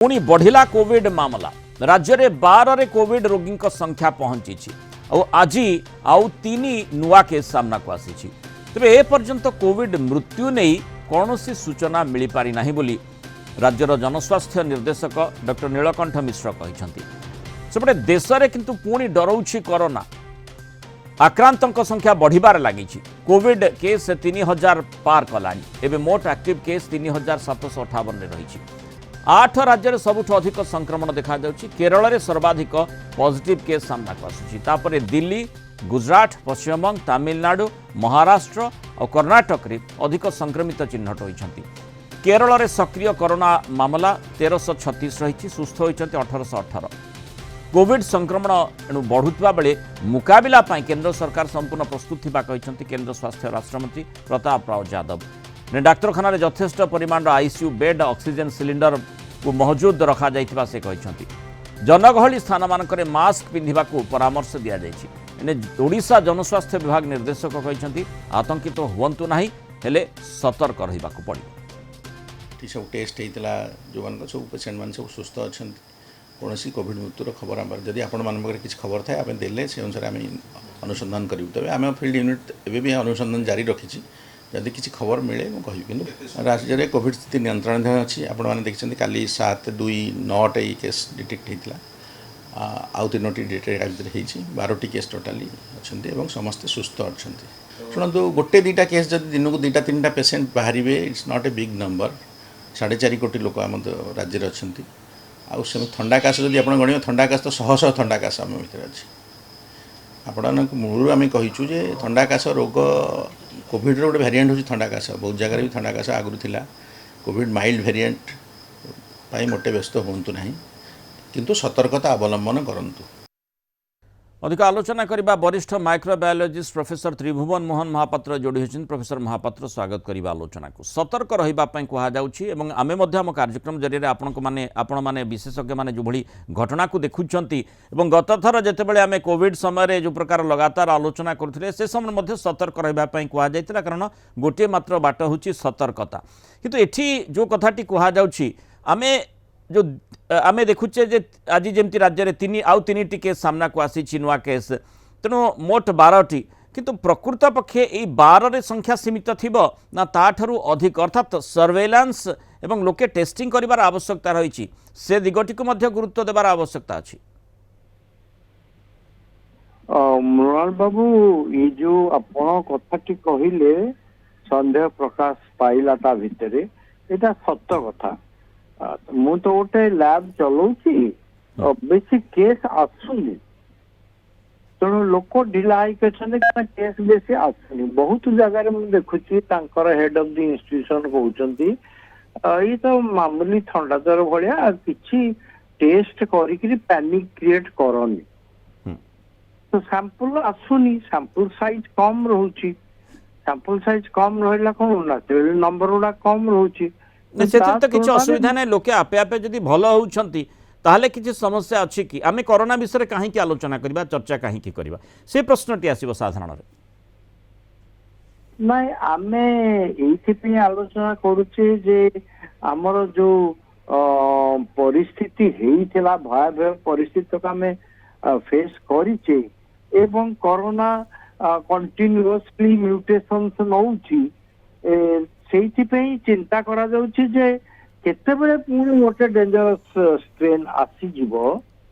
पुणी बढ़िला कोविड मामला राज्य में 12 कोविड रोगी संख्या पहुंची आज आउ 3 नुआ केस सामना को आसी तेरे एपर्यंत कोविड मृत्यु नहीं कौन सूचना मिल पारि नाही बोली राज्यर जनस्वास्थ्य निर्देशक डॉक्टर नीलकंठ मिश्र कहते सेपटे देश में किंतु पुणी डराउछि कोरोना आक्रांतों संख्या बढ़िबार लगी कोविड केस 3000 पार कलानी एवं मोट एक्टिव केस 3758 रही 8 राज्य में सबुठ अधिक संक्रमण देखा केरल में सर्वाधिक पॉजिटिव केस सामना को आसूची दिल्ली गुजरात पश्चिमबंग तमिलनाडु महाराष्ट्र और कर्णाटक में अधिक संक्रमित चिन्हट होती केरल में सक्रिय कोरोना मामला 1336 रही सुस्थ होती 1818 कोविड संक्रमण एणु बढ़ुवा बेले मुकाबला केंद्र सरकार संपूर्ण प्रस्तुत थिबा कहते केंद्र स्वास्थ्य राष्ट्रमंत्री प्रताप राव यादव ने डाक्तरखाना यथेष्ट परिमाण आईसीयू बेड ऑक्सीजन सिलिंडर को मौजूद रखा जाइथिबा से कहते जनगहली स्थान मानकरे मास्क पिंधिबा को परामर्श दिया जाइछि ओडिशा जनस्वास्थ्य विभाग निर्देशक कहते आतंकित हुअंतु नाही हेले सतर्क रहिबाकु पड़िबो सब टेस्ट होता जो मान सब पेसेंट मान सब सुस्थ अच्छा कौन कोविड मृत्युर खबर आम जदि आपण मान किसी खबर थाए आम देले से अनुसार आम अनुसंधान करूँ तेज आम फील्ड यूनिट एवं भी अनुसंधान जारी रखी जदि किसी खबर मिले मुझे कि राज्य में कोविड स्थिति नियंत्रण अच्छी आपण मैंने देखते काली 7-2-9 ये केस डिटेक्ट होता आउ 3टी डिटेक्ट होती 12टी केस टोटाली अच्छा समस्ते सुस्थ अच्छा शुणु गोटे 2टा केस जब दिन को 2-3टा पेसेंट बाहर it's not a big number 4.5 कोटी लोक आम राज्य में अच्छा आउ थंडा काश जब आप गणित थंडा काश तो शह शह थंडा काश आम भर अच्छी आपण मूल आम कहीचु जे थंडा काश रोग कोविड गोटे भेरिएंट होची थंडा काश बहुत जगह भी थंडा काश आगु थिला कोविड माइल्ड भेरिएंट पाई मोटे व्यस्त होंतु नहीं किंतु सतर्कता अवलंबन करंतु। अधिक आलोचना करबा वरिष्ठ माइक्रोबायोलॉजिस्ट प्रोफेसर त्रिभुवन मोहन महापात्र जोड़ी होछन प्रोफेसर महापात्र स्वागत करबा आलोचना को सतर्क रहिबा पई कहा जाउछि एवं आमे मध्ये हम कार्यक्रम जरिए आपण माने विशेषज्ञ माने जो भली घटना को देखुछंती एवं गत थर जेते बेले आमे कोविड समय रे जो प्रकार लगातार आलोचना करथिले से समय मध्ये सतर्क रहिबा पई कहा जायतिला कारण गोटे मात्र बाट होछि सतर्कता किंतु एठी जो कथाटी कहा जाउछि आमे जो आमे देखुचे जे आज जमती राज्य में 3टी केस सामना को आसी नुआ केस तेणु मोट 12टी किंतु प्रकृत पक्षे यही 12 संख्या सीमित थिबो ना ताठरू अधिक अर्थात सर्वेलांस एवं लोके टेस्टिंग करिवार आवश्यकता रही से दिगटी को मध्य गुरुत्व देवार आवश्यकता अछि। मृणाल बाबू ये जो आपण कथाटी कहिले संदेह प्रकाश पाइला ता भितरे एटा सत्य कथा मु तो गोटे लैब चलाऊँगी बेसी केस आसुनी तेणु लोक ढिला केस बेसी आसुनी बहुत जगह मुझे देखुची हेड ऑफ द इंस्टीट्यूशन कहते ये तो मामूली थंडा ज्वर भाया किसी टेस्ट करी पैनिक क्रिएट करनी तो सैंपल आसुनी सैंपल साइज कम रोची सैंपल साइज कम रहा कौन नेचुरल नंबर गुड़ा कम रोची तो किसी असुविधा नहीं लोके आपे आपे जदि भल होउछंती ताहले किसी समस्या अच्छी कि आमे कोरोना विषय कहीं आलोचना करबा चर्चा कहीं करबा से प्रश्नटी आसीबो साधारण रे नहीं आमे एथि आलोचना करूचे जे हमर जो परिस्थिति हेइथिला भयावह परिस्थिति को आमे फेस करिचे एवं कोरोना कंटिन्यूअसली म्यूटेशंस नउची से चिंता करा जाउछि जे केते बेले पुणी गोटे डेंजरस स्ट्रेन आसीजिवो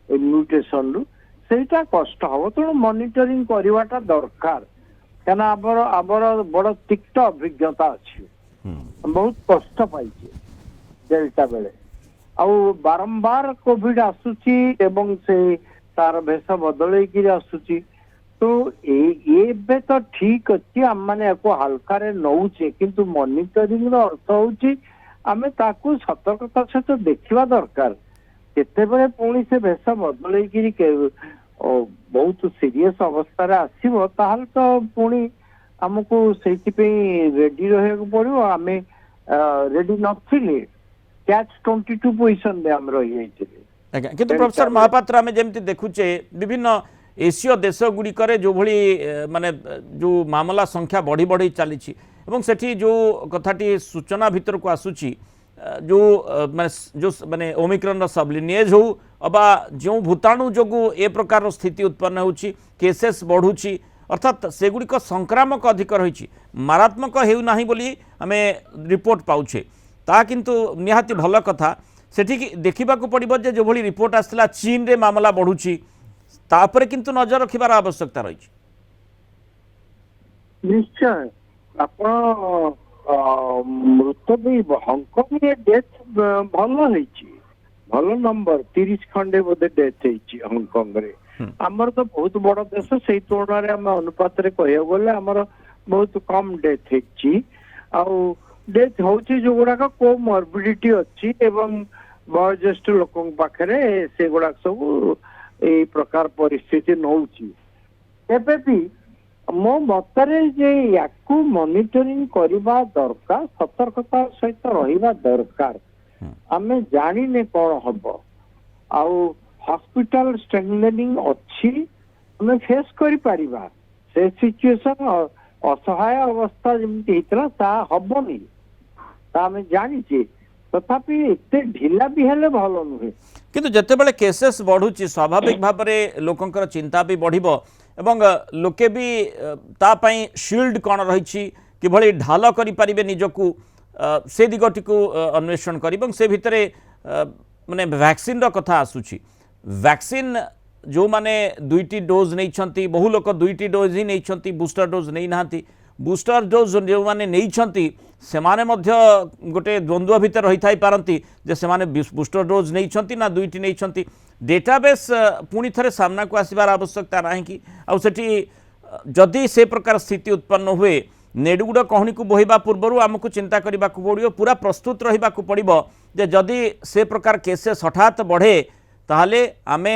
ए म्यूटेशन रु सेटा कष्ट हबो तो मॉनिटरिंग करवाटा दरकार केना आबर बड़ तिक्त अभिज्ञता अछि बहुत कष्ट पाइछे डेल्टा बेले आउ बारंबार कोविड आसुची एवं से तार भेष बदलै कि आसुची तो ये तो ठीक अच्छी आम मैंने हल्का नौचे किंतु मॉनिटरिंग अर्थ होची आमे ताकू सतर्कता सहित देखा दरकार केते बेले पुणी से भेष बदल बहुत सीरियस अवस्था आसो ताहले तो पुणी आमको से रेडी रहा पड़ो आम रेडी नथिले कैच 22 पोजिशन में आम रही किंतु प्रोफेसर महापात्र आम जमी देखुचे विभिन्न एशिया देश गुड़िक जो भली माने जो मामला संख्या बढ़ी बढ़ी चली जो कथाटी सूचना भितर को आसूची जो माने जो माने ओमिक्रॉन सब लिनिएज हो अबा जो भूताणु जोगु ए प्रकार स्थिति उत्पन्न होची केसेस बढ़ुची अर्थात सेगुड़िक संक्रामक अधिक रही मारात्मक हेउना बोली आमे रिपोर्ट पाउछे ता किंतु निहाती भल कथा सेठी देखा पड़ो जे जो भली रिपोर्ट आसला चीन रे मामला बढ़ुची तापरे किंतु नजर रखिबार आवश्यकता रही। निश्चय आपण मृत भी हांगकांग रे डेथ भल नंबर 30 खंडे बोधे डेथ हांगकांग रे आमर तो बहुत बड़ देश से तुलन में आम अनुपात कह गले आमर बहुत कम डेथ डेथ होची जो गुड़ाक कोमॉर्बिडिटी अच्छी एवं वयोज्येष्ठ लोक पाखे से गुड़ाक सब ए प्रकार परिस्थिति नौची एबे भी मो मतरे जे याकू मॉनिटरिंग करबा दरकार सतर्कता सहित रहिबा दरकार आमे जानिने कौन हबो आउ हॉस्पिटल स्ट्रेंथनिंग अच्छी हमें फेस करि परिबा से सिचुएशन असहाय अवस्था जमती हितला ता हबनी ता हमें जानिचे तथापि एते ढिला भी हेले भलो नुहे किंतु जेतेबेले केसेस बढ़ुची स्वाभाविक भाव में लोकंकर चिंता भी बढ़िबो एवं लोके भी ता पई शील्ड कौन रही किभली ढाल करि परिबे निजकू से दिगटी को अन्वेषण कर से भितरे माने वैक्सीन रो कथा आसुची वैक्सीन जो माने 2टी डोज नहीं बहु लोक 2टी डोज ही नहीं बूस्टर डोज नहीं नांती बूस्टर डोज जो माने नहीं से माने मध्य गोटे द्वंद्व भितर रही थाई पारंती जे से माने बूस्टर डोज नहीं ना 2टी नहीं डेटाबेस पुणी थे सामना को आसबार आवश्यकता ना कि आठी जदि से प्रकार स्थिति उत्पन्न हुए नेडुगुड़ कहनी को बोहबा पूर्व आमको चिंता करने को पड़ो पूरा प्रस्तुत रहा पड़ो जे जदि से प्रकार केसेस हठात बढ़े ताहले आमे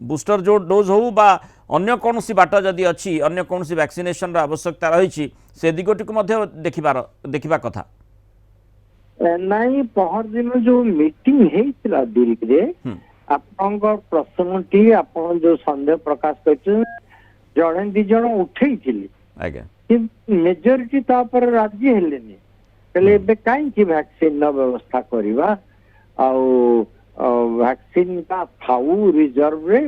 बूस्टर जो डोज हो बा अन्य कौन सी बाट जदि अच्छी अन्य कौन सी वैक्सीनेशन आवश्यकता रही से दिगटी को देखा कथा नहीं पहर दिन जो मीटिंग होता दिल्ली रे आपण प्रश्नटी आपण जो संदेह प्रकाश कर जड़े दी जन उठे मेजोरिटी तापर राजी हेलेनी पहले कहीं वैक्सीन व्यवस्था करवा वैक्सीन का थाऊ रिजर्व रे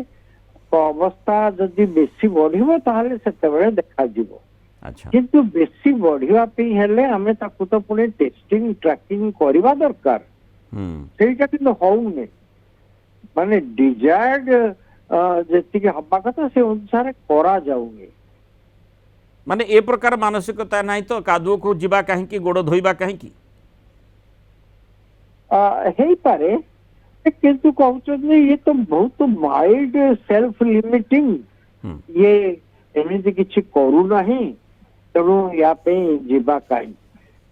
अवस्था जदि बेसी बढ़िबो ताहले सेतेबेले देखा जिवो किंतु बेसी बढ़िया पे हेले हमें ताकु तो पुणे टेस्टिंग ट्रैकिंग करवा दरकार सेटा किंतु होउने माने डिजायर्ड जेतिके हबा कथा से अनुसार करा जाउने माने ए प्रकार मानसिकता नहीं तो कादुओ को जीवा कहीं गोड़ धोइबा कहीं हे पारे किंतु कहते ये तो बहुत माइल्ड सेल्फ लिमिटिंग ये एमती किसी करू नहीं तेणु या जीवा कहीं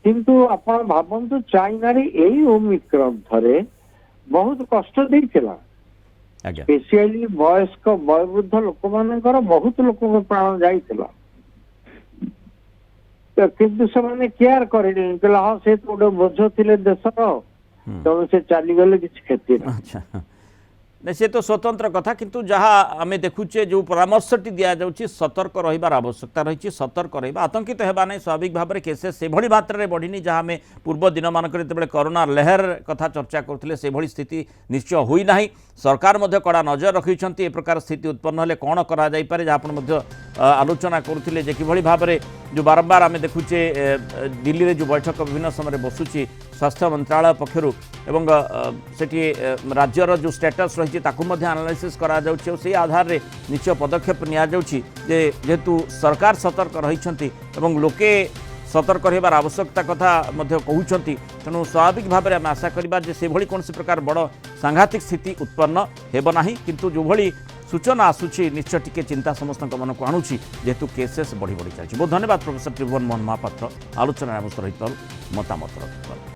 किंतु आपण भावतु चाइना रे यही ओमिक्रॉन थरे बहुत कष्ट देइथिला स्पेशली वयस्क वयोवृद्ध लोक मानकर बहुत लोक प्राण जाइथिला किंतु से माने केयर करे कहला हाँ से तो गोटे बोझ थिले देशर तेणु से चलीगले किसी क्षति अच्छा नहीं से तो स्वतंत्र कथा किंतु जहाँ आम देखुचे जो परामर्शटी दि जाऊँगी सतर्क रही आवश्यकता रही सतर्क रहा आतंकित होगा नहीं स्वाभाविक भाव में केसेस से मात्रा रे बढ़ी जहाँ आम पूर्व दिन मानक कोरोना लहर कथा चर्चा करते से भली स्थिति निश्चय होना सरकार मध्य कड़ा नजर रखिंट ए प्रकार स्थिति उत्पन्न हेले कौन करा जाई पारे जहाँ आलोचना करुले जे किभली भाव में जो बारंबार आम देखुचे दिल्ली में जो बैठक विभिन्न समय बसुची स्वास्थ्य मंत्रालय पक्षर एवं सेठी राज्यर जो स्टेटस रही आनालिसिस करा जाउछि से आधार रे निश्चय पदक्षेप निया जाउछि जेहेतु सरकार सतर्क रही एवं लोके सतर्क रहिबार आवश्यकता कथा मध्य कहउछंती तेणु स्वाभाविक भाव में आम आशा करिबा जे से भली कोनसी प्रकार बड़ सांघातिक स्थिति उत्पन्न हेब नाही किंतु जो भली सूचना आसुछि निश्चय टिके चिंता समस्त मन को आणुछि जेहेतु केसेस बढ़ी बढ़ी चलछि। बहुत धन्यवाद प्रोफेसर त्रिभुवन मोहन महापात्र आलोचना आम सहित मतामत रखिबार।